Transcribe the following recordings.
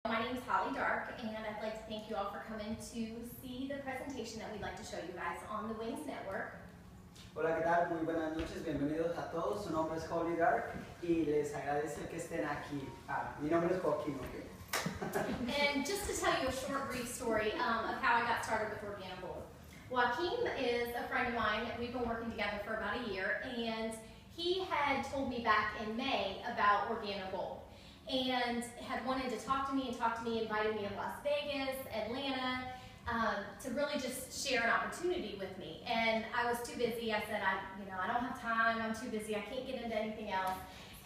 My name is Holly Dark, and I'd like to thank you all for coming to see the presentation that we'd like to show you guys on the Wings Network. Hola, ¿qué tal? Muy buenas noches, bienvenidos a todos. Su nombre es Holli Dark y les agradezco que estén aquí. Mi nombre es Joaquin, ¿ok? And just to tell you a short, brief story of how I got started with Organo Gold. Joaquin is a friend of mine. We've been working together for about a year, and he had told me back in May about Organo Gold and had wanted to talk to me, invited me to Las Vegas, Atlanta, to really just share an opportunity with me. And I was too busy. I said, I don't have time. I'm too busy. I can't get into anything else.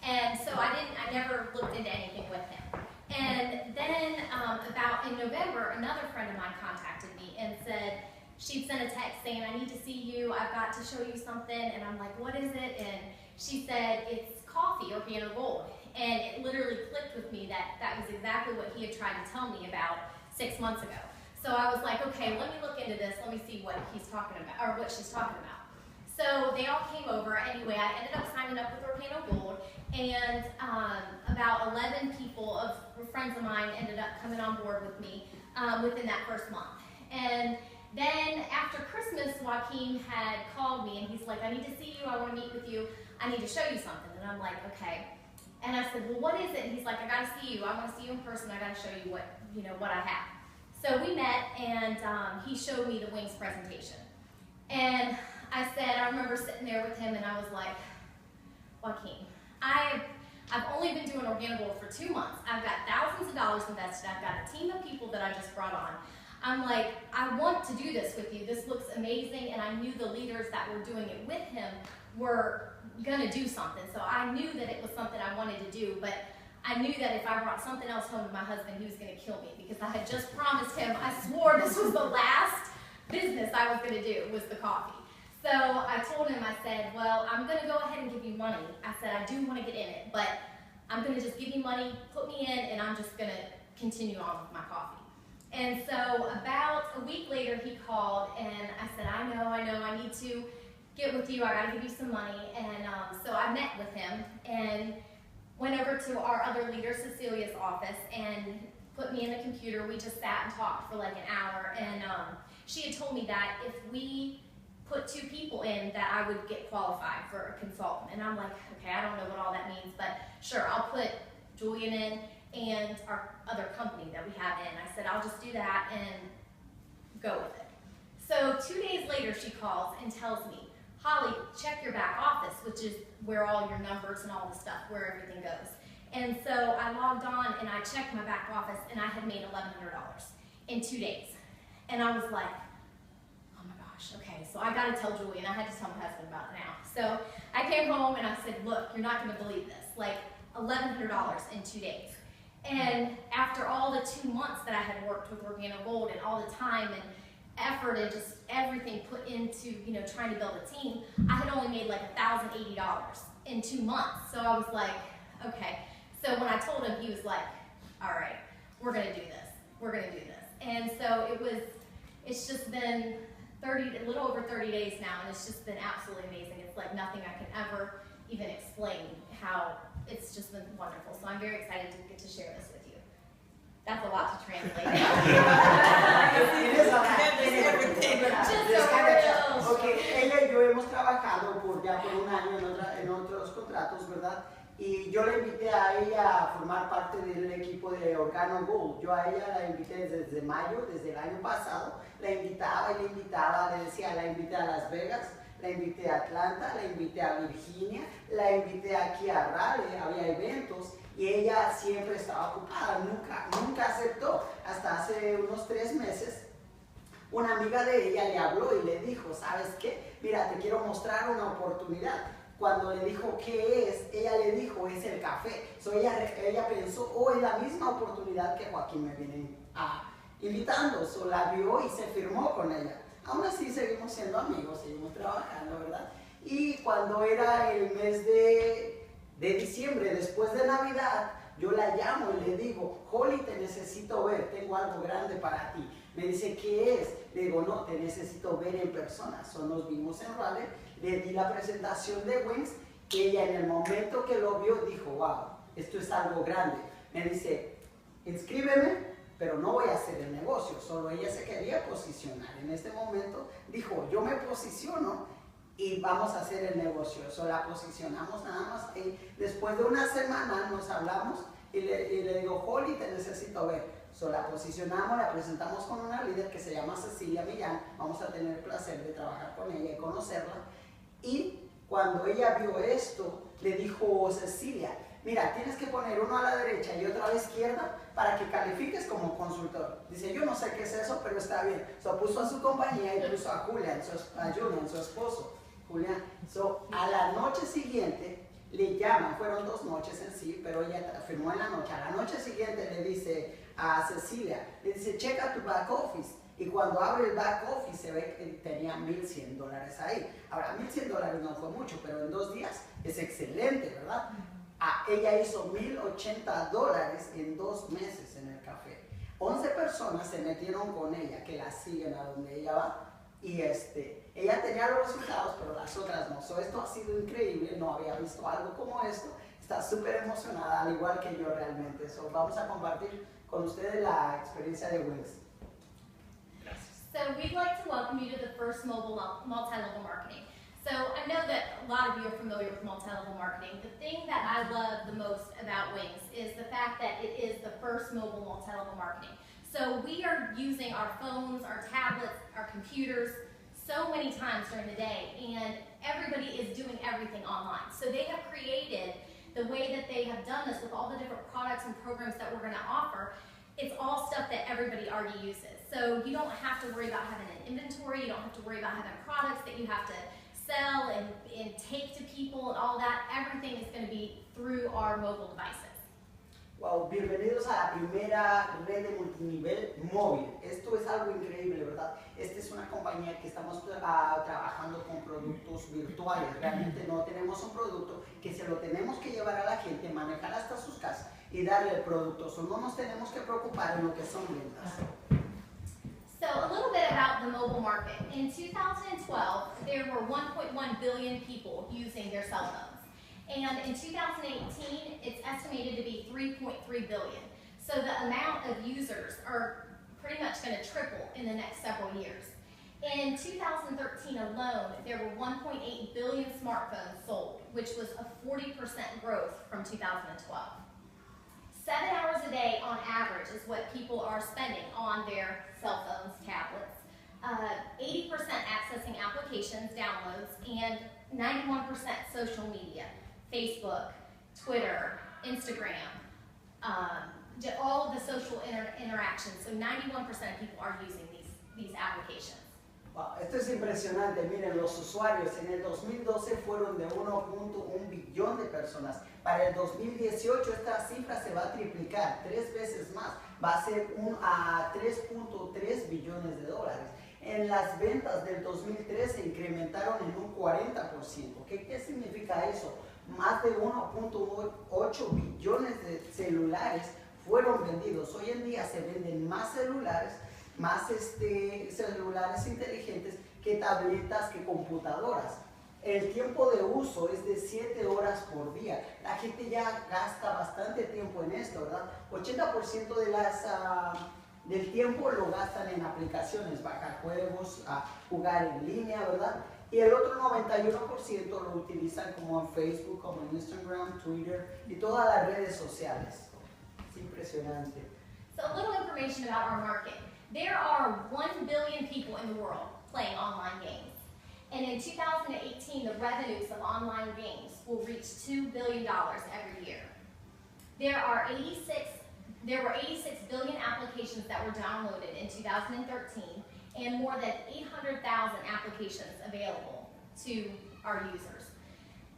And so I never looked into anything with him. And then about in November, another friend of mine contacted me and said, she'd sent a text saying, I need to see you. I've got to show you something. And I'm like, what is it? And she said, it's coffee, Organo Gold. And it literally clicked with me that that was exactly what he had tried to tell me about 6 months ago. So I was like, okay, let me look into this. Let me see what he's talking about, or what she's talking about. So they all came over. Anyway, I ended up signing up with Organo Gold, and about 11 people of friends of mine ended up coming on board with me within that first month. And then after Christmas, Joaquin had called me, and he's like, I need to see you. I want to meet with you. I need to show you something. And I'm like, okay. And I said, well, what is it? And he's like, I got to see you. I want to see you in person. I got to show you what I have. So we met, and he showed me the Wings presentation. And I said, I remember sitting there with him, and I was like, Joaquin, I've only been doing Organo Gold for 2 months. I've got thousands of dollars invested. I've got a team of people that I just brought on. I'm like, I want to do this with you. This looks amazing, and I knew the leaders that were doing it with him were gonna do something. So I knew that it was something I wanted to do, but I knew that if I brought something else home to my husband, he was gonna kill me, because I had just promised him, I swore this was the last business I was gonna do, was the coffee. So I told him, I said, well, I'm gonna go ahead and give you money. I said, I do wanna get in it, but I'm gonna just give you money, put me in, and I'm just gonna continue on with my coffee. And so about a week later, he called, and I said, I know, I need to get with you, I gotta give you some money. And so I met with him and went over to our other leader, Cecilia's office, and put me in the computer. We just sat and talked for like an hour, and she had told me that if we put 2 people in, that I would get qualified for a consultant. And I'm like, okay, I don't know what all that means, but sure, I'll put Julian in and our other company that we have in. I said, I'll just do that and go with it. So 2 days later, she calls and tells me, Holly, check your back office, which is where all your numbers and all the stuff, where everything goes. And so I logged on and I checked my back office, and I had made $1,100 in 2 days. And I was like, oh my gosh, okay, so I gotta tell Julian. I had to tell my husband about it now. So I came home and I said, look, you're not gonna believe this, like $1,100 in 2 days. And after all the 2 months that I had worked with Organo Gold, and all the time and effort and just everything put into trying to build a team, I had only made like $1,080 in 2 months. So I was like, okay. So when I told him, he was like, all right, we're gonna do this. We're gonna do this. And so it's just been a little over 30 days now, and it's just been absolutely amazing. It's like nothing I can ever even explain how it's just been wonderful. So I'm very excited to get to share this with you. That's a lot to translate. Ok, ella y yo hemos trabajado ya por un año en otros contratos, ¿verdad? Y yo la invité a ella a formar parte del equipo de Organo Gold. Yo a ella la invité desde mayo, desde el año pasado. La invitaba y la invitaba, le decía, la invité a Las Vegas, la invité a Atlanta, la invité a Virginia, la invité aquí a Raleigh, había eventos. Y ella siempre estaba ocupada, nunca aceptó. Hasta hace unos 3 meses, una amiga de ella le habló y le dijo, ¿sabes qué? Mira, te quiero mostrar una oportunidad. Cuando le dijo qué es, ella le dijo, es el café. So ella pensó, oh, es la misma oportunidad que Joaquín me viene invitando. So la vio y se firmó con ella. Aún así seguimos siendo amigos, seguimos trabajando, ¿verdad? Y cuando era el mes de diciembre, después de Navidad, yo la llamo y le digo, Holly, te necesito ver, tengo algo grande para ti. Me dice, ¿qué es? Le digo, no, te necesito ver en persona. So nos vimos en Raleigh, le di la presentación de Wings, y ella en el momento que lo vio dijo, wow, esto es algo grande. Me dice, inscríbeme, pero no voy a hacer el negocio. Solo ella se quería posicionar. En este momento dijo, yo me posiciono y vamos a hacer el negocio. So, la posicionamos nada más. Y después de una semana nos hablamos y le digo, Holly, te necesito ver. So, la posicionamos, la presentamos con una líder que se llama Cecilia Millán. Vamos a tener el placer de trabajar con ella y conocerla. Y cuando ella vio esto, le dijo Cecilia, mira, tienes que poner uno a la derecha y otro a la izquierda para que califiques como consultor. Dice, yo no sé qué es eso, pero está bien. So, puso a su compañía y puso a Julian, su esposo, Julián. So, a la noche siguiente le llaman, fueron 2 noches en sí, pero ella firmó en la noche. A la noche siguiente le dice a Cecilia, le dice, checa tu back office. Y cuando abre el back office se ve que tenía $1,100 ahí. Ahora, $1,100 no fue mucho, pero en 2 días es excelente, ¿verdad? Ella hizo $1,080 en 2 meses en el café. 11 personas se metieron con ella, que la siguen a donde ella va. Y ella tenía los resultados, pero las otras no. So, esto ha sido increíble, no había visto algo como esto. Está súper emocionada, al igual que yo realmente. So, vamos a compartir con ustedes la experiencia de Wings. So we'd like to welcome you to the first mobile multi-level marketing. So I know that a lot of you are familiar with multi-level marketing. The thing that I love the most about Wings is the fact that it is the first mobile multi-level marketing. So we are using our phones, our tablets, our computers so many times during the day, and everybody is doing everything online. So they have created the way that they have done this with all the different products and programs that we're going to offer. It's all stuff that everybody already uses. So you don't have to worry about having an inventory, you don't have to worry about having products that you have to sell and take to people and all that. Everything is going to be through our mobile devices. Wow, bienvenidos a la primera red de multinivel móvil. Esto es algo increíble, ¿verdad? Esta es una compañía que estamos trabajando con productos virtuales. Realmente no tenemos un producto que se lo tenemos que llevar a la gente, manejar hasta sus casas y darle el producto. So, no nos tenemos que preocupar en lo que son ventas. So a little bit about the mobile market. In 2012, there were 1.1 billion people using their cell phones. And in 2018, it's estimated to be 3.3 billion. So the amount of users are pretty much going to triple in the next several years. In 2013 alone, there were 1.8 billion smartphones sold, which was a 40% growth from 2012. 7 hours a day on average is what people are spending on their cell phones, tablets. 80% accessing applications, downloads, and 91% social media. Facebook, Twitter, Instagram, all of the social interactions. So 91% of people are using these applications. Wow, esto es impresionante. Miren, los usuarios en el 2012 fueron de 1.1 billón de personas. Para el 2018 esta cifra se va a triplicar, 3 veces más. Va a ser a 3.3 billones de dólares. En las ventas del 2013 incrementaron en un 40%. ¿Qué significa eso? Más de 1.8 billones de celulares fueron vendidos. Hoy en día se venden más celulares, celulares inteligentes que tabletas, que computadoras. El tiempo de uso es de 7 horas por día. La gente ya gasta bastante tiempo en esto, ¿verdad? 80% del tiempo lo gastan en aplicaciones, bajar juegos, jugar en línea, ¿verdad? Y el otro 91% lo utilizan como en Facebook, como en Instagram, Twitter y todas las redes sociales. Es impresionante. So a little information about our market. There are 1 billion people in the world playing online games. And in 2018, the revenues of online games will reach $2 billion every year. There were 86 billion applications that were downloaded in 2013, and more than 800,000 applications available to our users.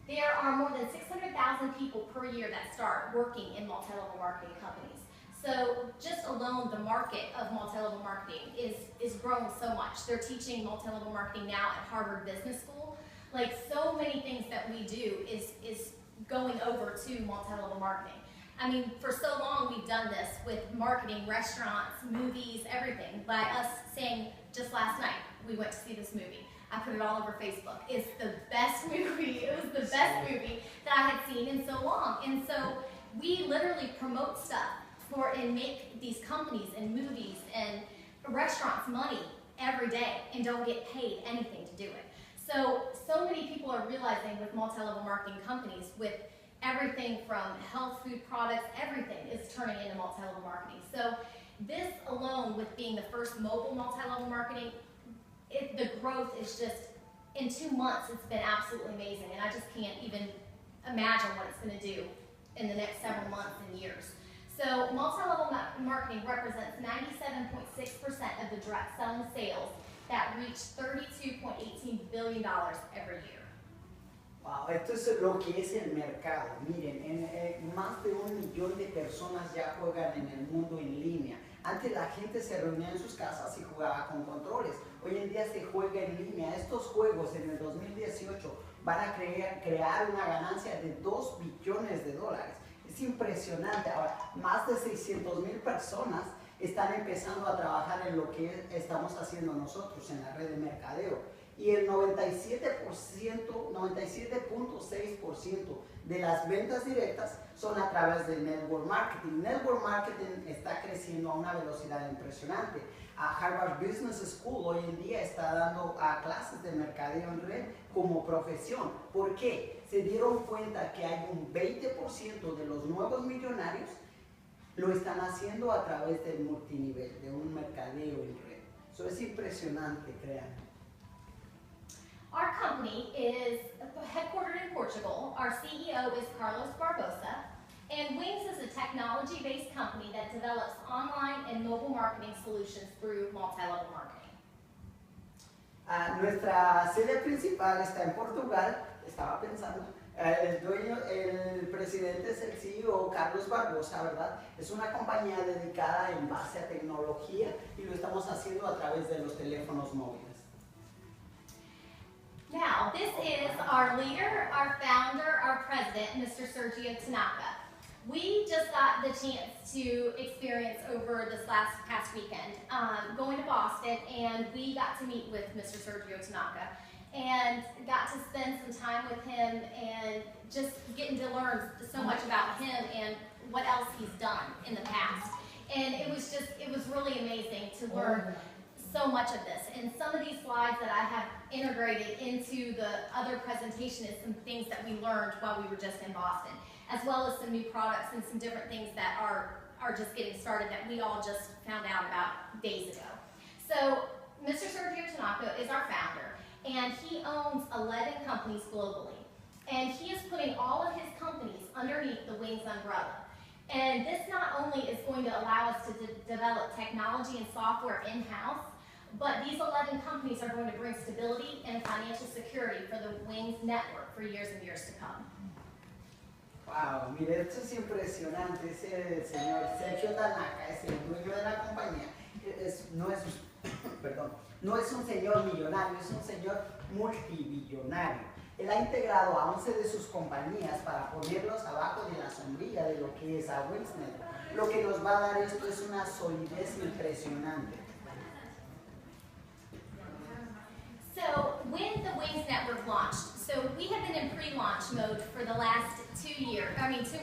There are more than 600,000 people per year that start working in multi-level marketing companies. So just alone, the market of multi-level marketing is growing so much. They're teaching multi-level marketing now at Harvard Business School. Like, so many things that we do is going over to multi-level marketing. I mean, for so long we've done this with marketing, restaurants, movies, everything, by us saying, just last night, we went to see this movie. I put it all over Facebook. It's the best movie. It was the best movie that I had seen in so long. And so we literally promote stuff and make these companies and movies and restaurants money every day and don't get paid anything to do it. So many people are realizing with multi-level marketing companies, with everything from health food products, everything is turning into multi-level marketing. So this alone, with being the first mobile multi-level marketing, the growth is just, in 2 months, it's been absolutely amazing. And I just can't even imagine what it's going to do in the next several months and years. So multi-level marketing represents 97.6% of the direct selling sales that reach $32.18 billion every year. Wow, esto es lo que es el mercado. Miren, más de 1 millón de personas ya juegan en el mundo en línea. Antes la gente se reunía en sus casas y jugaba con controles. Hoy en día se juega en línea. Estos juegos en el 2018 van a crear una ganancia de $2 billones. Es impresionante. Ahora, más de 600,000 personas están empezando a trabajar en lo que estamos haciendo nosotros en la red de mercadeo. Y el 97.6% de las ventas directas son a través del network marketing. Network marketing está creciendo a una velocidad impresionante. Harvard Business School hoy en día está dando clases de mercadeo en red como profesión. ¿Por qué? Se dieron cuenta que hay un 20% de los nuevos millonarios lo están haciendo a través del multinivel, de un mercadeo en red. Eso es impresionante, créanme. Our company is headquartered in Portugal. Our CEO is Carlos Barbosa. And Wings is a technology-based company that develops online and mobile marketing solutions through multi-level marketing. Nuestra sede principal está en Portugal. Estaba pensando, el presidente es el CEO Carlos Barbosa, ¿verdad? Es una compañía dedicada en base a tecnología y lo estamos haciendo a través de los teléfonos móviles. Now, this is our leader, our founder, our president, Mr. Sergio Tanaka. We just got the chance to experience over this past weekend, going to Boston, and we got to meet with Mr. Sergio Tanaka and got to spend some time with him and just getting to learn so much about him and what else he's done in the past. And it was really amazing to learn so much of this. And some of these slides that I have integrated into the other presentation is some things that we learned while we were just in Boston, as well as some new products and some different things that are just getting started that we all just found out about days ago. So Mr. Sergio Tanaka is our founder, and he owns 11 companies globally. And he is putting all of his companies underneath the Wings umbrella. And this not only is going to allow us to develop technology and software in-house, but these 11 companies are going to bring stability and financial security for the Wings network for years and years to come. Wow, mire, esto es impresionante. Ese señor Sergio Tanaka es el dueño de la compañía. No es un señor millonario, es un señor multibillonario. Él ha integrado a 11 de sus compañías para ponerlos abajo de la sombrilla de lo que es a Wings Network. Lo que nos va a dar esto es una solidez impresionante. So when the Wings Network launched, so we have been in pre-launch mode for the last 2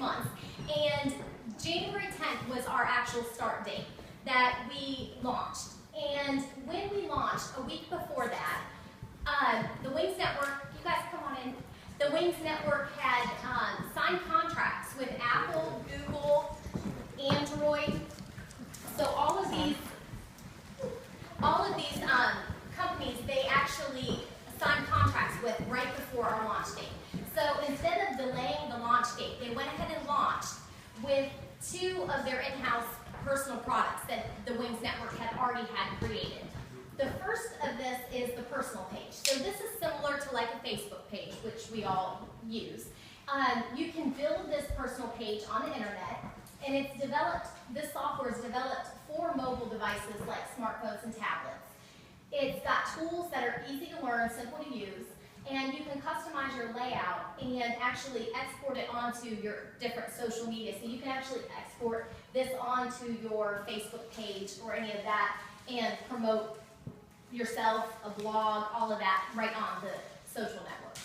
months, and January 10th was our actual start date that we launched. And when we launched, a week before that, the Wings Network, you guys come on in, the Wings Network had signed contracts with Apple, Google, Android. So all of these companies, they actually signed contracts with right before our launch date. So instead of delaying the launch date, they went ahead and launched with 2 of their in-house personal products that the Wings Network had already had created. The first of this is the personal page. So this is similar to like a Facebook page, which we all use. You can build this personal page on the internet, and this software is developed for mobile devices like smartphones and tablets. It's got tools that are easy to learn, simple to use, and you can customize your layout and actually export it onto your different social media. So you can actually export this onto your Facebook page or any of that and promote yourself, a blog, all of that right on the social networks.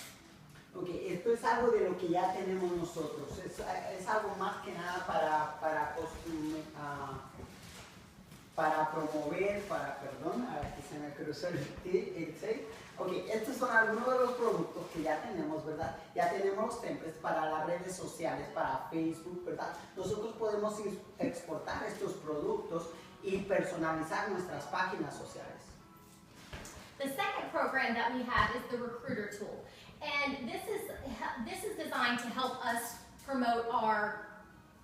Ok, esto es algo de lo que ya tenemos nosotros, es algo más que nada para promover, perdón, aquí se me cruzó el 6. Ok, estos son algunos de los productos que ya tenemos, ¿verdad? Ya tenemos los templates para las redes sociales, para Facebook, ¿verdad? Nosotros podemos exportar estos productos y personalizar nuestras páginas sociales. The second program that we have is the recruiter tool. And this is designed to help us promote our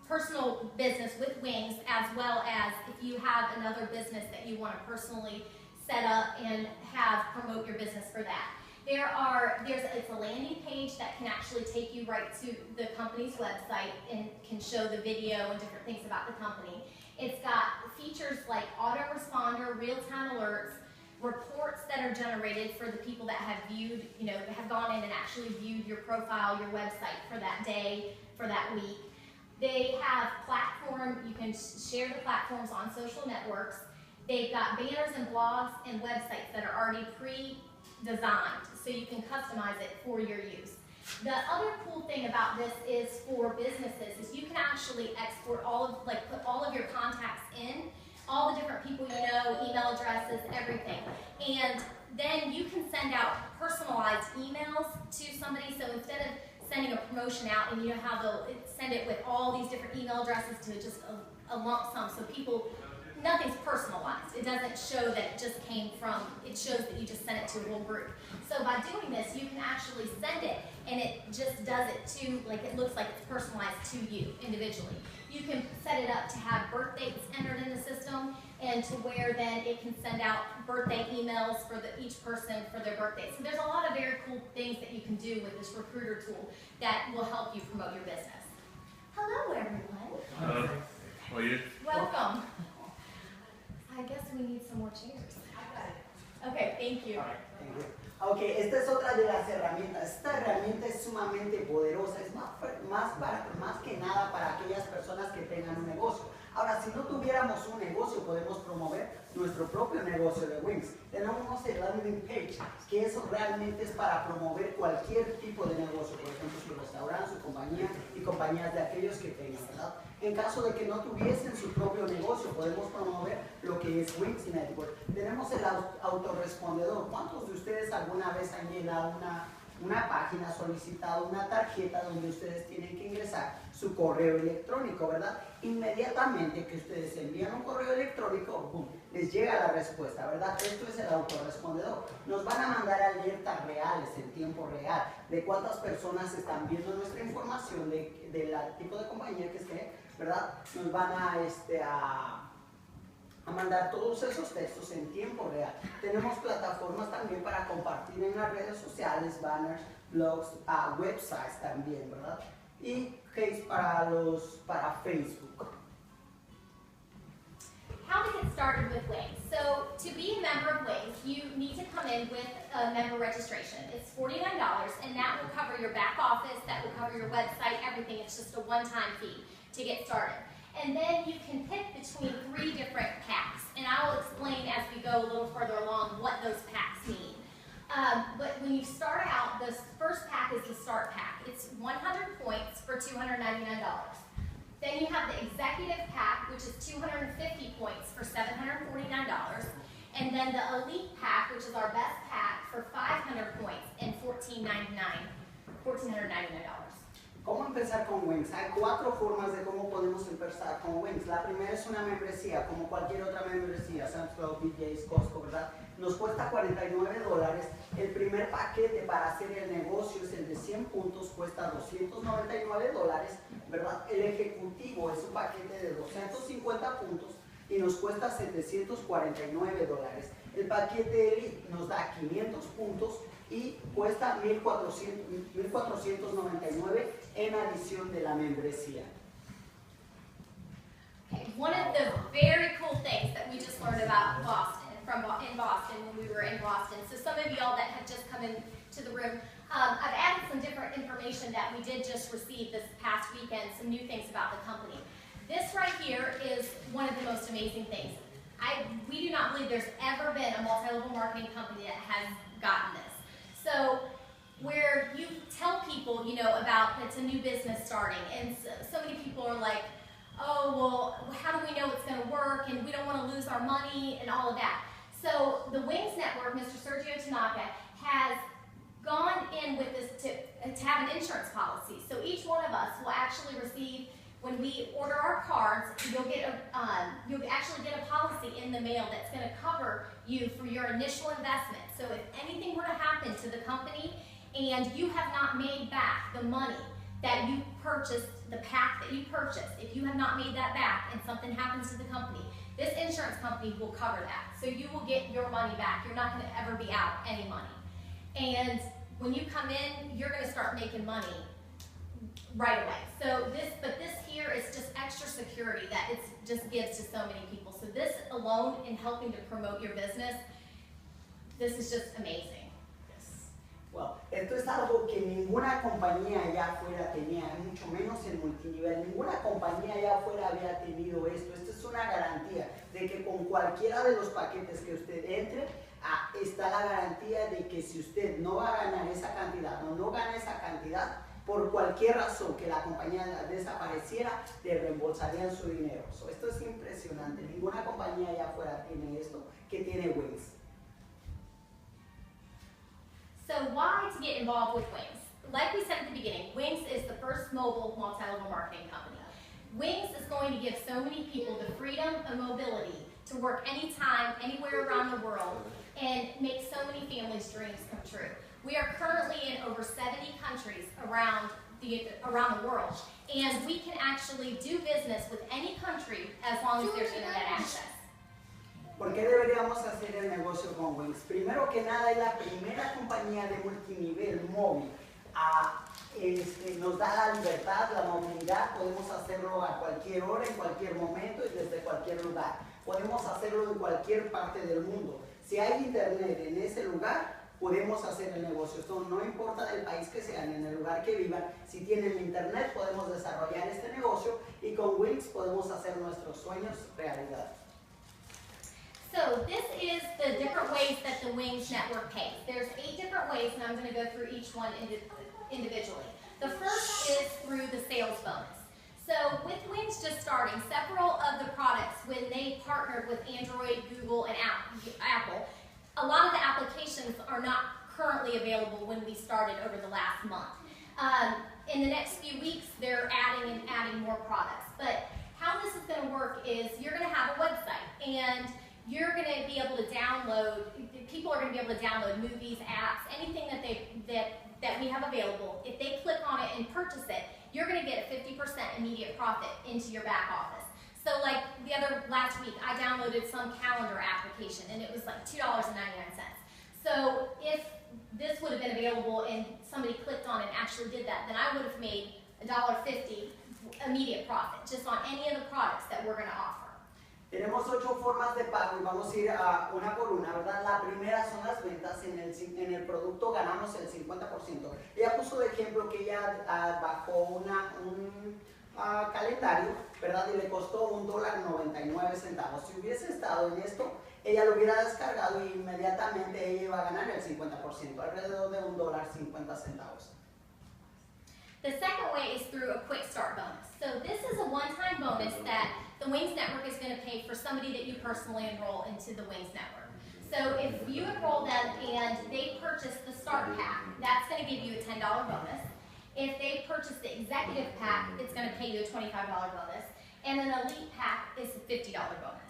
personal business with Wings, as well as if you have another business that you want to personally set up and have promote your business for that. It's a landing page that can actually take you right to the company's website and can show the video and different things about the company. It's got features like autoresponder, real-time alerts, reports that are generated for the people that have viewed, have gone in and actually viewed your profile, your website for that day, for that week. They have you can share the platforms on social networks. They've got banners and blogs and websites that are already pre-designed, so you can customize it for your use. The other cool thing about this is for businesses is you can actually export put all of your contacts in, all the different people you know, email addresses, everything. And then you can send out personalized emails to somebody, so instead of sending a promotion out and you know how they'll send it with all these different email addresses to just a lump sum, so people, nothing's personalized. It doesn't show that it just came from, it shows that you just sent it to a whole group. So by doing this, you can actually send it and it just does it to, it looks like it's personalized to you individually. You can set it up to have birth dates entered in the system and to where then it can send out birthday emails for each person for their birthday. So there's a lot of very cool things that you can do with this recruiter tool that will help you promote your business. Hello, everyone. Hello. How are you? Welcome. I guess we need some more chairs. Okay, thank you. Ok, esta es otra de las herramientas. Esta herramienta es sumamente poderosa, es más que nada para aquellas personas que tengan un negocio. Ahora, si no tuviéramos un negocio, podemos promover nuestro propio negocio de Wings. Tenemos el landing page, que eso realmente es para promover cualquier tipo de negocio, por ejemplo, su restaurante, su compañía y compañías de aquellos que tengan, ¿verdad? En caso de que no tuviesen su propio negocio, podemos promover lo que es Wings Network. Tenemos el autorrespondedor. ¿Cuántos de ustedes alguna vez han llenado una página, solicitado una tarjeta donde ustedes tienen que ingresar su correo electrónico, ¿verdad? Inmediatamente que ustedes envían un correo electrónico, ¡boom!, les llega la respuesta, ¿verdad? Esto es el autorrespondedor. Nos van a mandar alertas reales en tiempo real de cuántas personas están viendo nuestra información, del tipo de compañía que esté, ¿verdad? Nos van a mandar todos esos textos en tiempo real. Tenemos plataformas también para compartir en las redes sociales, banners, blogs, websites también, ¿verdad? Y case para Facebook. How to get started with Wings. So to be a member of Wings, you need to come in with a member registration. It's $49 and that will cover your back office, that will cover your website, everything. It's just a one-time fee to get started. And then you can pick between 3 different packs. And I will explain as we go a little further along what those packs mean. But when you start out, the first pack is the start pack. It's 100 points for $299. Then you have the executive pack, which is 250 points for $749. And then the elite pack, which is our best pack, for 500 points and $1,499. ¿Cómo empezar con Wings? Hay 4 formas de cómo podemos empezar con Wings. La primera es una membresía, como cualquier otra membresía, Sam's Club, BJ's, Costco, ¿verdad? Nos cuesta $49. El primer paquete para hacer el negocio es el de 100 puntos, cuesta $299, ¿verdad? El ejecutivo es un paquete de 250 puntos y nos cuesta $749. El paquete Elite nos da 500 puntos y cuesta $1,499 en adición de la membresía. Okay, one of the very cool things that we just learned about in Boston when we were in Boston. So some of y'all that have just come into the room, I've added some different information that we did just receive this past weekend, some new things about the company. This right here is one of the most amazing things. We do not believe there's ever been a multi-level marketing company that has gotten this. So where you tell people, you know, about it's a new business starting, and so many people are like, oh, well, how do we know it's going to work, and we don't want to lose our money, and all of that. So the Wings Network, Mr. Sergio Tanaka, has gone in with this to have an insurance policy. So each one of us will actually receive, when we order our cards, you'll actually get a policy in the mail that's going to cover you for your initial investment. So if anything were to happen to the company and you have not made back the money that you purchased, the pack that you purchased, if you have not made that back and something happens to the company, this insurance company will cover that. So you will get your money back. You're not going to ever be out any money. And when you come in, you're going to start making money right away. So this here is just extra security that it just gives to so many people. So this alone, in helping to promote your business, this is just amazing. Well, esto es algo que ninguna compañía allá afuera tenía, mucho menos en multinivel. Ninguna compañía allá afuera había tenido esto. Esto es una garantía de que con cualquiera de los paquetes que usted entre, está la garantía de que si usted no va a ganar esa cantidad o no gana esa cantidad, por cualquier razón que la compañía desapareciera, le reembolsarían su dinero. Esto es impresionante. Ninguna compañía allá afuera tiene esto que tiene Wings. So why to get involved with Wings? Like we said at the beginning, Wings is the first mobile multi-level marketing company. Wings is going to give so many people the freedom and mobility to work anytime, anywhere around the world, and make so many families' dreams come true. We are currently in over 70 countries around the world, and we can actually do business with any country as long as there's internet access. ¿Por qué deberíamos hacer el negocio con Wings? Primero que nada, es la primera compañía de multinivel móvil. Nos da la libertad, la movilidad, podemos hacerlo a cualquier hora, en cualquier momento y desde cualquier lugar. Podemos hacerlo en cualquier parte del mundo. Si hay internet en ese lugar, podemos hacer el negocio. Esto no importa del país que sean, en el lugar que vivan. Si tienen internet, podemos desarrollar este negocio y con Wings podemos hacer nuestros sueños realidad. So this is the different ways that the Wings Network pays. There's 8 different ways, and I'm going to go through each one individually. The first is through the sales bonus. So with Wings just starting, several of the products, when they partnered with Android, Google, and Apple, a lot of the applications are not currently available when we started over the last month. In the next few weeks, they're adding more products. But how this is going to work is you're going to have a website, and you're going to be able to download, people are going to be able to download movies, apps, anything that we have available. If they click on it and purchase it, you're going to get a 50% immediate profit into your back office. So like last week, I downloaded some calendar application and it was like $2.99. So if this would have been available and somebody clicked on it and actually did that, then I would have made $1.50 immediate profit just on any of the products that we're going to offer. Tenemos 8 formas de pago y vamos a ir una por una, ¿verdad? La primera son las ventas. En el producto ganamos el 50%. Ella puso de ejemplo que ella bajó un calendario, ¿verdad? Y le costó $1.99. Si hubiese estado en esto, ella lo hubiera descargado y inmediatamente ella iba a ganar el 50%, alrededor de $1.50. The second way is through a quick start bonus. So this is a one-time bonus that the Wings Network is going to pay for somebody that you personally enroll into the Wings Network. So if you enroll them and they purchase the start pack, that's going to give you a $10 bonus. If they purchase the executive pack, it's going to pay you a $25 bonus. And an elite pack is a $50 bonus.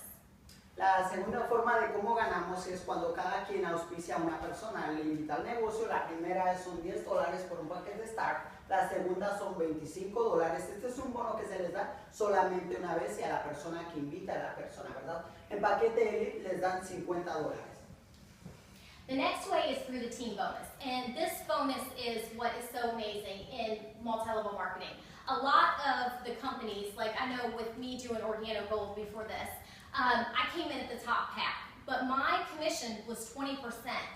La segunda forma de cómo ganamos es cuando cada quien auspicia a una persona, le invita al negocio. La primera son $10 por un paquete Start, la segunda son $25. Este es un bono que se les da solamente una vez y a la persona que invita a la persona, ¿verdad? En paquete Elite les dan $50. The next way is through the team bonus, and this bonus is what is so amazing in multi-level marketing. A lot of the companies, like I know with me doing Organo Gold before this, I came in at the top pack, but my commission was 20%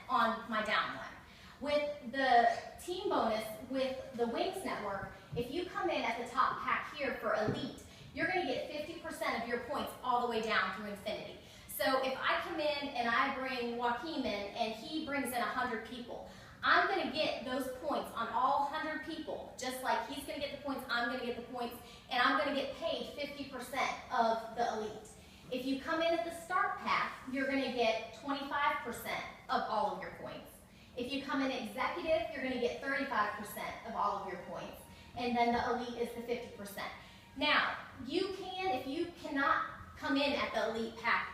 on my downline. With the team bonus, with the Wings Network, if you come in at the top pack here for Elite, you're going to get 50% of your points all the way down through infinity. So if I come in and I bring Joaquin in and he brings in 100 people, I'm going to get those points on all 100 people, just like he's going to get the points, I'm going to get the points, and I'm going to get paid 50% of the elite. If you come in at the start pack, you're going to get 25% of all of your points. If you come in executive, you're going to get 35% of all of your points, and then the elite is the 50%. Now, you can, if you cannot come in at the elite pack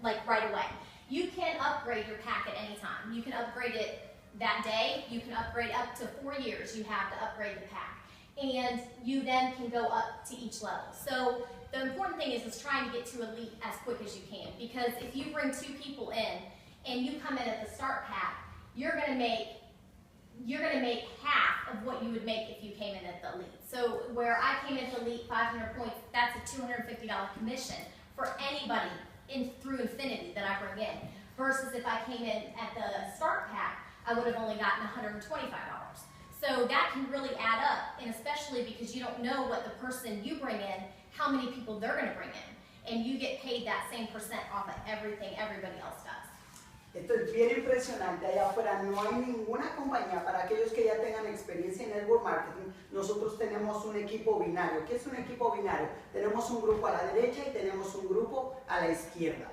like right away, you can upgrade your pack at any time. You can upgrade it that day. You can upgrade up to 4 years. You have to upgrade the pack, and you then can go up to each level. So the important thing is trying to get to elite as quick as you can, because if you bring 2 people in and you come in at the start pack, you're going to make half of what you would make if you came in at the elite. So where I came in at the elite 500 points, that's a $250 commission for anybody through Infinity that I bring in. Versus if I came in at the start pack, I would have only gotten $125. So that can really add up, and especially because you don't know what the person you bring in, how many people they're going to bring in. And you get paid that same percent off of everything everybody else does. Esto es bien impresionante. Allá afuera no hay ninguna compañía. Para aquellos que ya tengan experiencia en network marketing, nosotros tenemos un equipo binario. ¿Qué es un equipo binario? Tenemos un grupo a la derecha y tenemos un grupo a la izquierda.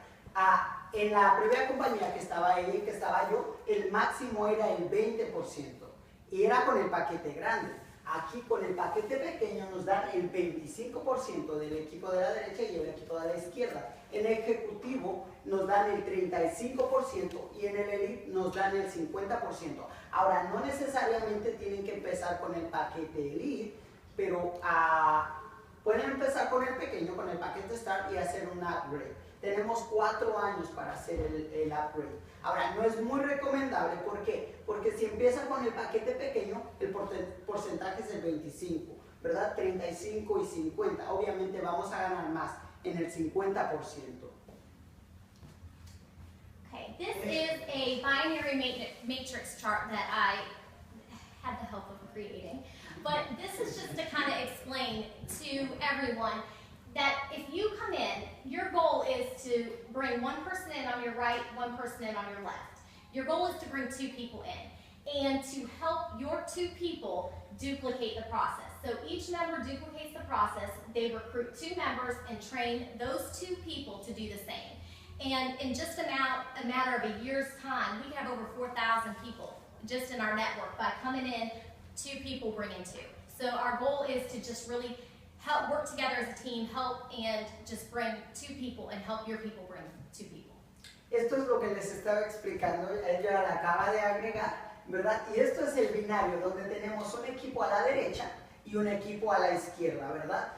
En la primera compañía que estaba ella y que estaba yo, el máximo era el 20%. Y era con el paquete grande. Aquí con el paquete pequeño nos dan el 25% del equipo de la derecha y el equipo de la izquierda. En ejecutivo nos dan el 35% y en el elite nos dan el 50%. Ahora, no necesariamente tienen que empezar con el paquete elite, pero pueden empezar con el pequeño, con el paquete start y hacer un upgrade. Tenemos 4 años para hacer el upgrade. Ahora, no es muy recomendable, ¿por qué? Porque si empiezan con el paquete pequeño, el porcentaje es el 25, ¿verdad? 35 y 50. Obviamente vamos a ganar más en el 50%. Okay, this is a binary matrix chart that I had the help of creating. But this is just to kind of explain to everyone that if you come in, your goal is to bring one person in on your right, one person in on your left. Your goal is to bring 2 people in and to help your 2 people duplicate the process. So each member duplicates the process. They recruit 2 members and train those 2 people to do the same. And in just a matter of a year's time, we have over 4,000 people just in our network by coming in, 2 people bringing 2. So our goal is to just really help work together as a team, help and just bring 2 people and help your people bring 2 people. Esto es lo que les estaba explicando, ella la acaba de agregar, ¿verdad? Y esto es el binario, donde tenemos un equipo a la derecha y un equipo a la izquierda, ¿verdad?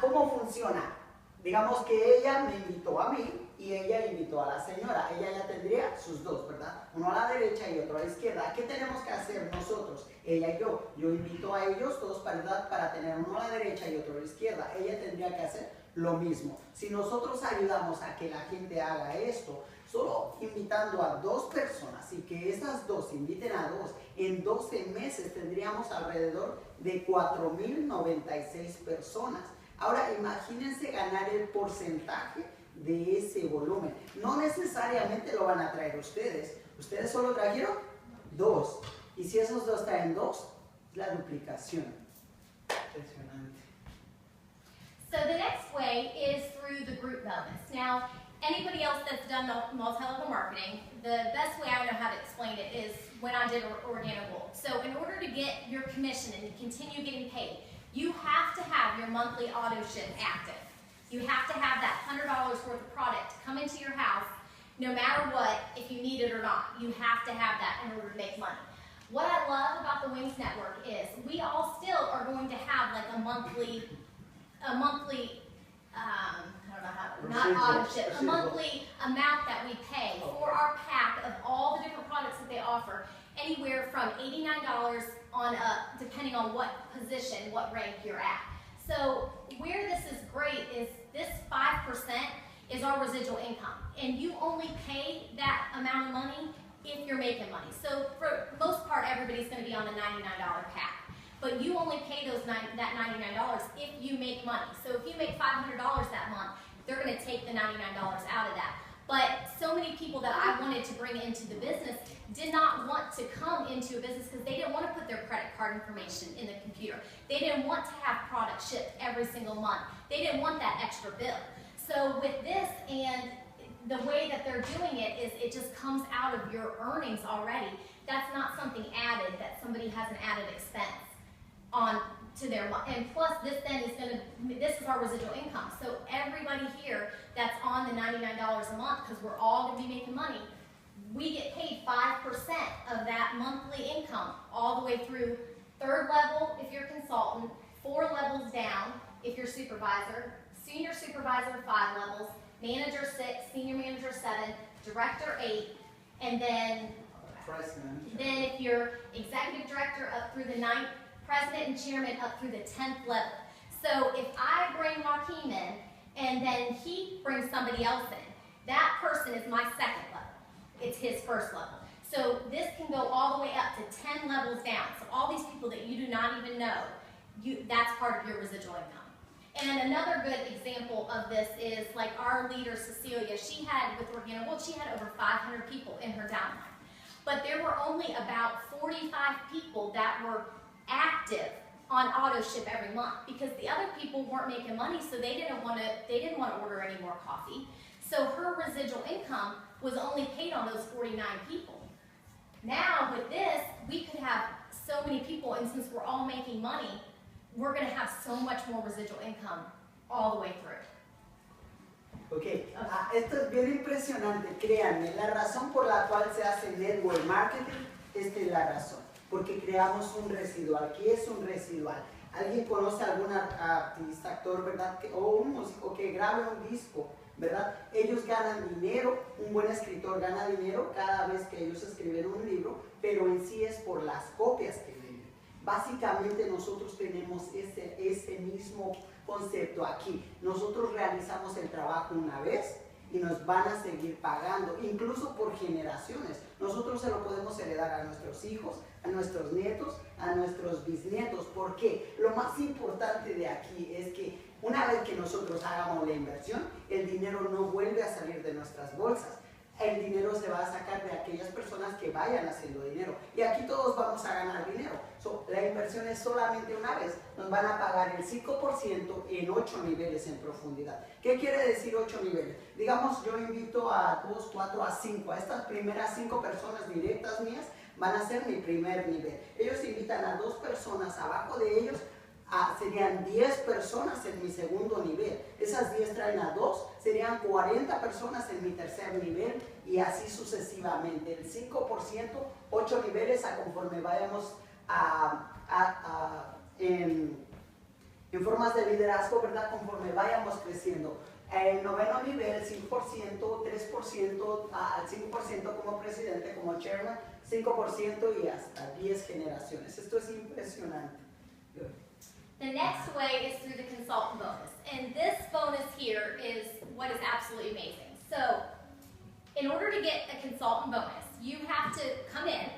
¿Cómo funciona? Digamos que ella me invitó a mí y ella invitó a la señora. Ella ya tendría sus 2, ¿verdad? Uno a la derecha y otro a la izquierda. ¿Qué tenemos que hacer nosotros? Ella y yo. Yo invito a ellos 2, ¿verdad? Para tener uno a la derecha y otro a la izquierda. Ella tendría que hacer lo mismo. Si nosotros ayudamos a que la gente haga esto, solo invitando a 2 personas y que esas 2 inviten a 2, en 12 meses tendríamos alrededor de 4,096 personas. Ahora imagínense ganar el porcentaje de ese volumen. No necesariamente lo van a traer ustedes. Ustedes solo trajeron 2. Y si esos 2 traen 2, es la duplicación. Impresionante. So the next way is through the group bonus. Now, anybody else that's done multi-level marketing, the best way I know how to explain it is when I did Organo Gold. So in order to get your commission and continue getting paid, you have to have your monthly auto ship active. You have to have that $100 worth of product come into your house, no matter what, if you need it or not. You have to have that in order to make money. What I love about the Wings Network is we all still are going to have like a monthly a monthly amount that we pay for our pack of all the different products that they offer, anywhere from $89 on up, depending on what position, what rank you're at. So where this is great is this 5% is our residual income, and you only pay that amount of money if you're making money. So for most part, everybody's going to be on a $99 pack. But you only pay that $99 if you make money. So if you make $500 that month, they're going to take the $99 out of that. But so many people that I want wanted to bring into the business did not want to come into a business because they didn't want to put their credit card information in the computer. They didn't want to have product shipped every single month. They didn't want that extra bill. So with this, and the way that they're doing it is it just comes out of your earnings already. That's not something added, that somebody has an added expense on to their, and plus this then is going to, this is our residual income. So everybody here that's on the $99 a month, because we're all going to be making money, we get paid 5% of that monthly income all the way through third level if you're consultant, 4 levels down if you're supervisor, senior supervisor 5 levels, manager 6, senior manager 7, director 8, and then if you're executive director up through the 9th, president and chairman up through the 10th level. So if I bring Joaquin in and then he brings somebody else in, that person is my 2nd level. It's his 1st level. So this can go all the way up to 10 levels down. So all these people that you do not even know, that's part of your residual income. And another good example of this is like our leader, Cecilia, she had with Organo Gold, she had over 500 people in her downline. But there were only about 45 people that were active on auto ship every month because the other people weren't making money, so they didn't want to order any more coffee. So her residual income was only paid on those 49 people. Now with this, we could have so many people, and since we're all making money, we're going to have so much more residual income all the way through. Ok, esto es bien impresionante, créanme, la razón por la cual se hace network marketing, esta es la razón, porque creamos un residual. ¿Qué es un residual? ¿Alguien conoce a algún artista, actor, verdad? O un músico que grabe un disco, ¿verdad? Ellos ganan dinero, un buen escritor gana dinero cada vez que ellos escriben un libro, pero en sí es por las copias que venden. Básicamente nosotros tenemos ese mismo concepto aquí. Nosotros realizamos el trabajo una vez y nos van a seguir pagando, incluso por generaciones. Nosotros se lo podemos heredar a nuestros hijos, a nuestros nietos, a nuestros bisnietos. ¿Por qué? Lo más importante de aquí es que una vez que nosotros hagamos la inversión, el dinero no vuelve a salir de nuestras bolsas. El dinero se va a sacar de aquellas personas que vayan haciendo dinero. Y aquí todos vamos a ganar dinero. La inversión es solamente una vez. Nos van a pagar el 5% en 8 niveles en profundidad. ¿Qué quiere decir 8 niveles? Digamos, yo invito a 2, 4, a 5. A estas primeras 5 personas directas mías van a ser mi primer nivel. Ellos invitan a 2 personas abajo de ellos. Serían 10 personas en mi segundo nivel. Esas 10 traen a 2, serían 40 personas en mi tercer nivel y así sucesivamente. El 5%, 8 niveles a conforme vayamos en formas de liderazgo, ¿verdad? Conforme vayamos creciendo. El noveno nivel, 5%, 3%, al 5% como presidente, como chairman, 5% y hasta 10 generaciones. Esto es impresionante. The next way is through the consultant bonus. And this bonus here is what is absolutely amazing. So, in order to get a consultant bonus, you have to come in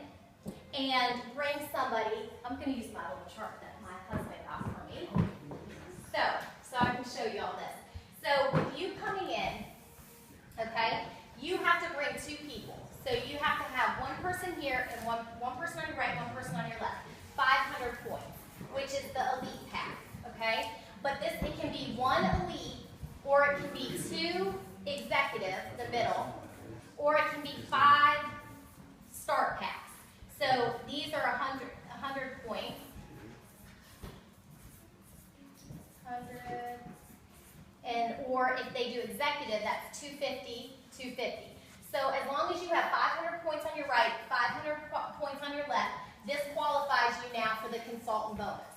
and bring somebody. I'm going to use my little chart that my husband got for me. So I can show you all this. So, with you coming in, okay, you have to bring 2 people. So, you have to have one person here and one person on your right, one person on your left. 500 points. Which is the elite pack, okay? But this, it can be 1 elite, or it can be 2 executive, the middle, or it can be 5 start packs. So these are 100 points. 100, and or if they do executive, that's 250, 250. So as long as you have 500 points on your right, 500 points on your left, this qualifies you now for the consultant bonus.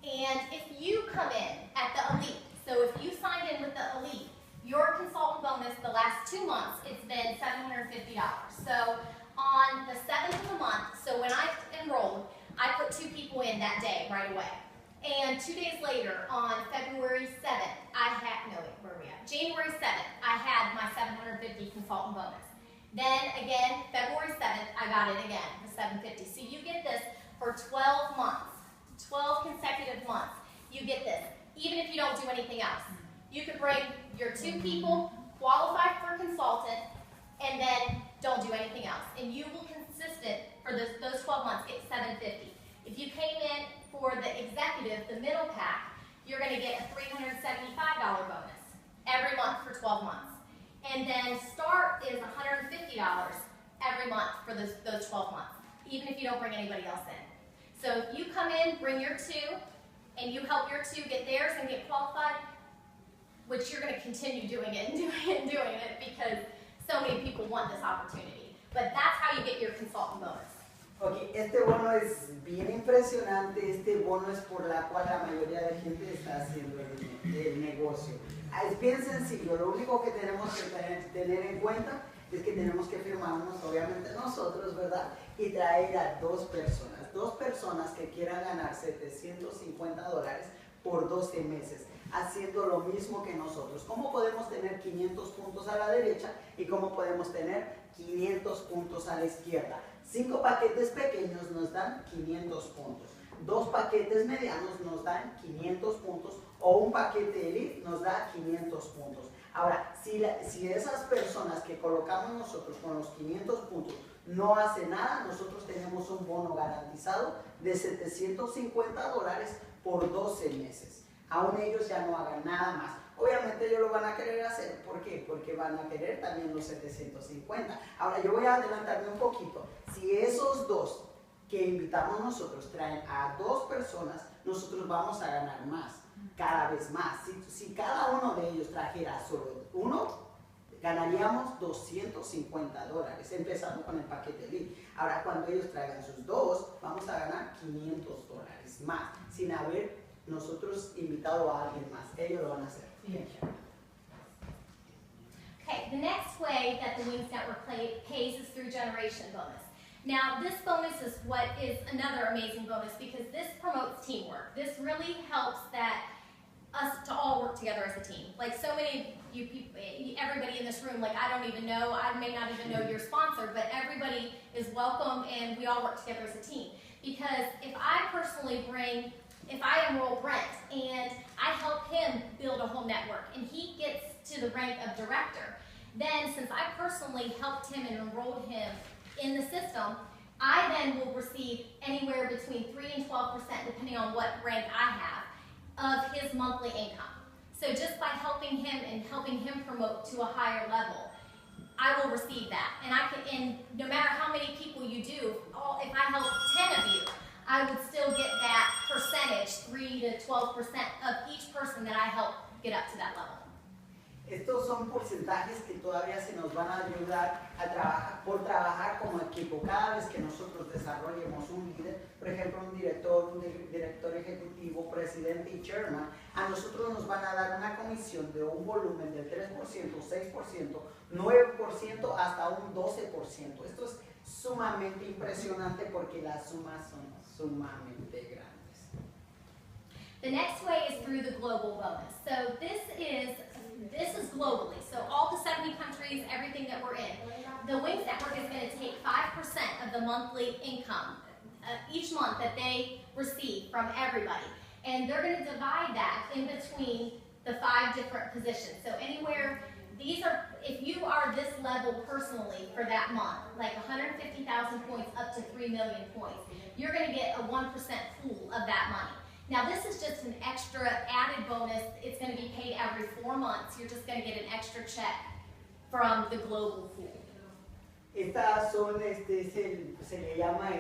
And if you come in at the elite, so if you signed in with the elite, your consultant bonus the last 2 months, it's been $750. So on the 7th of the month, so when I enrolled, I put 2 people in that day right away. And 2 days later, on February 7th, January 7th, I had my $750 consultant bonus. Then again, February 7th, I got it again, the $750. So you get this for 12 months, 12 consecutive months. You get this, even if you don't do anything else. You could bring your 2 people qualify for consultant, and then don't do anything else. And you will consistent for those 12 months get $750. If you came in for the executive, the middle pack, you're going to get a $375 bonus every month for 12 months. And then start is $150 every month for those 12 months, even if you don't bring anybody else in. So if you come in, bring your two, and you help your two get theirs and get qualified, which you're going to continue doing it and doing it and doing it because so many people want this opportunity. But that's how you get your consultant bonus. Ok, este bono es bien impresionante, este bono es por la cual la mayoría de gente está haciendo el negocio. Es bien sencillo, lo único que tenemos que tener en cuenta es que tenemos que firmarnos, obviamente nosotros, ¿verdad? Y traer a dos personas que quieran ganar $750 por 12 meses, haciendo lo mismo que nosotros. ¿Cómo podemos tener 500 puntos a la derecha y cómo podemos tener 500 puntos a la izquierda? 5 paquetes pequeños nos dan 500 puntos, 2 paquetes medianos nos dan 500 puntos o un paquete elite nos da 500 puntos. Ahora, si esas personas que colocamos nosotros con los 500 puntos no hacen nada, nosotros tenemos un bono garantizado de $750 por 12 meses. Aún ellos ya no hagan nada más. Obviamente ellos lo van a querer hacer. ¿Por qué? Porque van a querer también los 750. Ahora yo voy a adelantarme un poquito. Si esos dos que invitamos nosotros traen a 2 personas, nosotros vamos a ganar más, cada vez más. Si cada uno de ellos trajera solo uno, ganaríamos $250, empezando con el paquete elite. Ahora cuando ellos traigan sus 2, vamos a ganar $500 más, sin haber nosotros invitado a alguien más. Ellos lo van a hacer. Okay, the next way that the Wings Network pays is through generation bonus. Now, this bonus is what is another amazing bonus because this promotes teamwork. This really helps that us to all work together as a team. Like so many of you people, everybody in this room, like I don't even know, I may not even know your sponsor, but everybody is welcome and we all work together as a team. Because if I enroll Brent and I help him build a whole network and he gets to the rank of director, then since I personally helped him and enrolled him in the system, I then will receive anywhere between 3 and 12%, depending on what rank I have, of his monthly income. So just by helping him and helping him promote to a higher level, I will receive that. And no matter how many people you do, if I help 10 of you, I would still get that percentage, 3 to 12% of each person that I help get up to that level. Estos son porcentajes que todavía se nos van a ayudar a trabajar como equipo. Cada vez que nosotros desarrollemos un líder, por ejemplo un director ejecutivo, presidente y chairman, a nosotros nos van a dar una comisión de un volumen del 3%, 6%, 9% hasta un 12%. Esto es sumamente impresionante porque las sumas son sumamente grandes. The next way is through the global bonus. So this is globally. So all the 70 countries, everything that we're in. The Wings Network is going to take 5% of the monthly income each month that they receive from everybody. And they're going to divide that in between the 5 different positions. So anywhere, if you are this level personally for that month, like 150,000 points up to 3 million points, you're going to get a 1% pool of that money. Now this is just an extra added bonus. It's going to be paid every 4 months. You're just going to get an extra check from the global pool. Estas son, se le llama,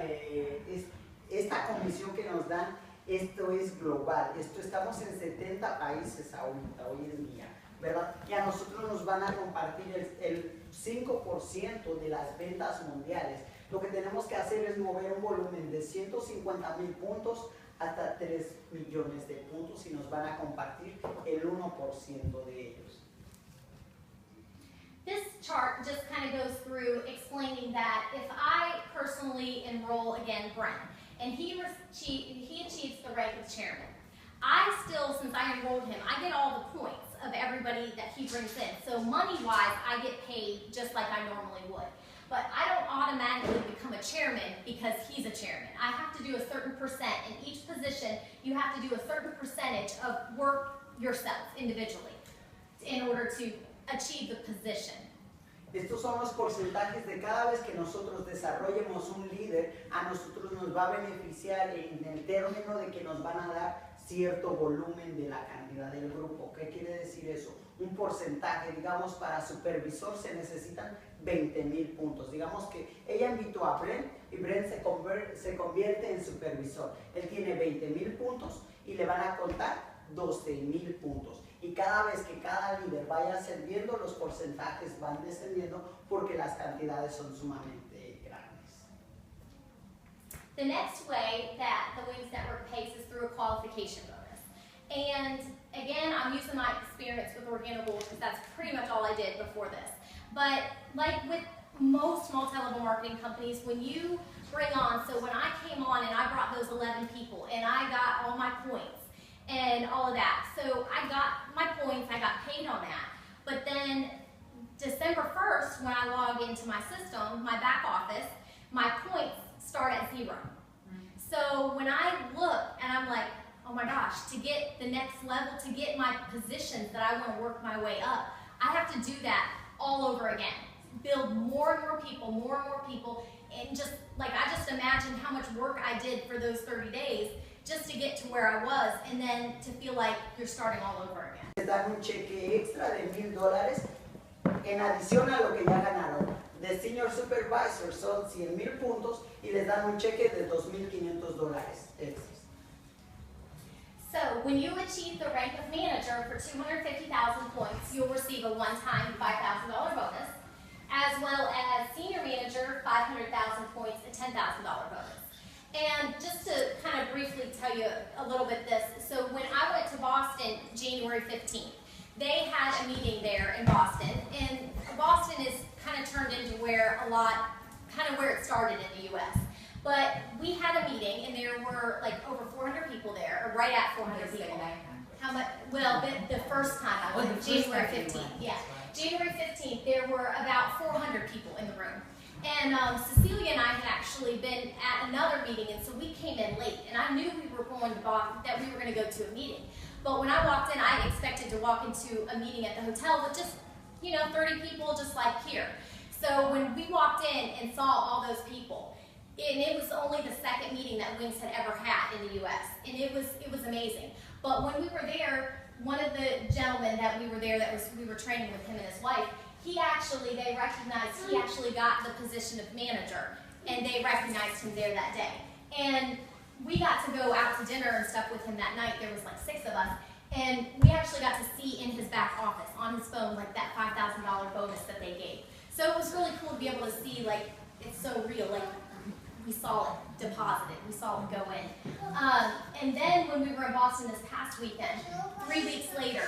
esta comisión que nos dan, esto es global. Estamos en 70 países ahorita, hoy en día, ¿verdad? Y a nosotros nos van a compartir el 5% de las ventas mundiales. Lo que tenemos que hacer es mover un volumen de 150,000 puntos hasta 3 millones de puntos y nos van a compartir el 1% de ellos. This chart just kind of goes through explaining that if I personally enroll again Brent and he achieves the rank of chairman, I still, since I enrolled him, I get all the points of everybody that he brings in. So money-wise, I get paid just like I normally would. But I don't automatically become a chairman because he's a chairman. I have to do a certain percent. In each position, you have to do a certain percentage of work yourself individually in order to achieve the position. Estos son los porcentajes de cada vez que nosotros desarrollemos un líder, a nosotros nos va a beneficiar en el término de que nos van a dar cierto volumen de la cantidad del grupo. ¿Qué quiere decir eso? Un porcentaje, digamos, para supervisor se necesitan 20,000 puntos. Digamos que ella invitó a Brent y Brent se convierte en supervisor. Él tiene 20,000 puntos y le van a contar 12,000 puntos. Y cada vez que cada líder vaya ascendiendo, los porcentajes van descendiendo porque las cantidades son sumamente grandes. The next way that the Wings Network pays is through a qualification bonus. And again, I'm using my experience with Organo Gold because that's pretty much all I did before this. But like with most multi-level marketing companies, when you bring on, so when I came on and I brought those 11 people and I got all my points, and all of that. So I got my points, I got paid on that. But then December 1st, when I log into my system, my back office, my points start at 0. So when I look and I'm like, oh my gosh, to get the next level, to get my positions that I want to work my way up, I have to do that all over again. Build more and more people, and just like I just imagined how much work I did for those 30 days just to get to where I was, and then to feel like you're starting all over again. Les dan un cheque extra de $1,000 en adición a lo que ya ganaron. De Senior Supervisor son 100,000 puntos y les dan un cheque de $2,500 extras. So when you achieve the rank of manager for 250,000 points, you'll receive a one-time $5,000 bonus, as well as senior manager 500,000 points, a $10,000 bonus. And just to kind of briefly tell you a little bit this, so when I went to Boston January 15th, they had a meeting there in Boston, and Boston is kind of turned into where a lot, kind of where it started in the U.S. But we had a meeting, and there were like over 400 people there, or right at 400 people. How much? Well, the first time I went, January 15th, yeah. January 15th, there were about 400 people in the room. And Cecilia and I had actually been at another meeting, and so we came in late. And I knew we were going to that we were going to go to a meeting. But when I walked in, I expected to walk into a meeting at the hotel with just, 30 people, just like here. So when we walked in and saw all those people, and it was only the second meeting that Wings had ever had in the U.S., and it was amazing. But when we were there, one of the gentlemen that we were there, we were training with him and his wife. They recognized he actually got the position of manager, and they recognized him there that day. And we got to go out to dinner and stuff with him that night. There was like 6 of us, and we actually got to see in his back office on his phone like that $5,000 bonus that they gave. So it was really cool to be able to see, like, it's so real, like we saw it deposited, we saw it go in. And then when we were in Boston this past weekend, 3 weeks later,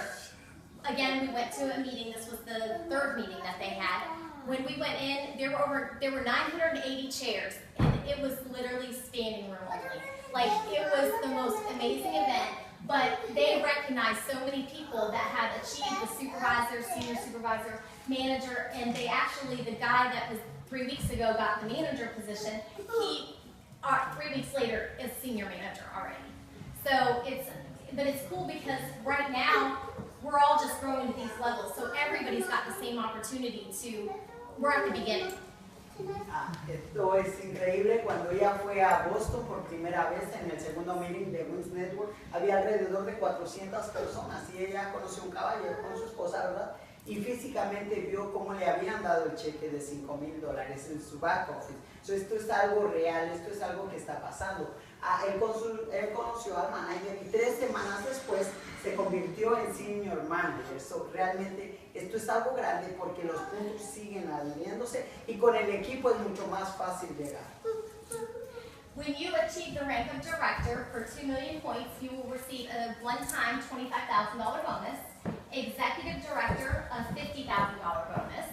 again, we went to a meeting. This was the 3rd meeting that they had. When we went in, there were 980 chairs, and it was literally standing room only. Like, it was the most amazing event, but they recognized so many people that had achieved the supervisor, senior supervisor, manager, and they actually, the guy that was 3 weeks ago got the manager position, he, 3 weeks later, is senior manager already. So but it's cool because right now, we're all just growing to these levels, so everybody's got the same opportunity to, we're at the beginning. Esto es increíble. Cuando ella fue a Boston por primera vez en el segundo meeting de Wings Network, había alrededor de 400 personas y ella conoció un caballero con su esposa, ¿verdad? Y físicamente vio cómo le habían dado el cheque de $5,000 en su back office. So, esto es algo real, esto es algo que está pasando. Él conoció al manager y 3 semanas después se convirtió en senior manager. So, realmente esto es algo grande porque los puntos siguen adhiriéndose y con el equipo es mucho más fácil llegar. When you achieve the rank of director for 2 million points, you will receive a one-time $25,000 bonus, executive director a $50,000 bonus.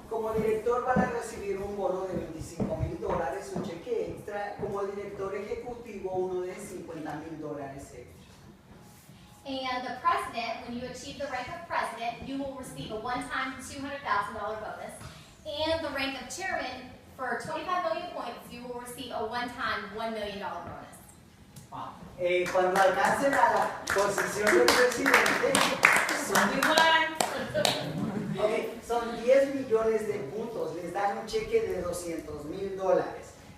Como director van a recibir un bono de $25,000, un cheque extra. Como director ejecutivo, uno de $50,000 extra. And the president, when you achieve the rank of president, you will receive a one-time $200,000 bonus. And the rank of chairman, for 25 million points, you will receive a one-time $1 million bonus. Wow. Cuando alcancen a la posición de presidente, millones de puntos, les dan un cheque de $200,000.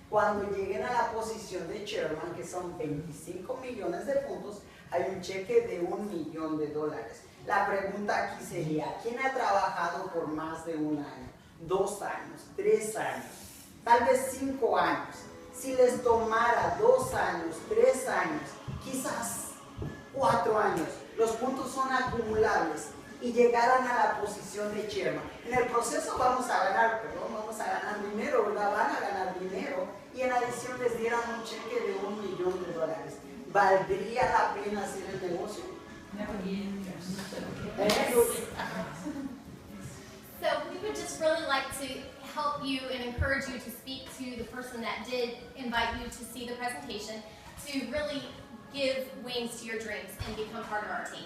Cuando lleguen a la posición de chairman, que son 25 millones de puntos, hay un cheque de $1,000,000. La pregunta aquí sería, ¿quién ha trabajado por más de un año, 2 años, 3 años, tal vez 5 años? Si les tomara 2 años, 3 años, quizás 4 años, los puntos son acumulables y llegaran a la posición de chairman. En el proceso vamos a ganar dinero, ¿verdad? Van a ganar dinero y en adición les dieran un cheque de $1,000,000. ¿Valdría la pena hacer el negocio? So we would just really like to help you and encourage you to speak to the person that did invite you to see the presentation, to really give wings to your dreams and become part of our team.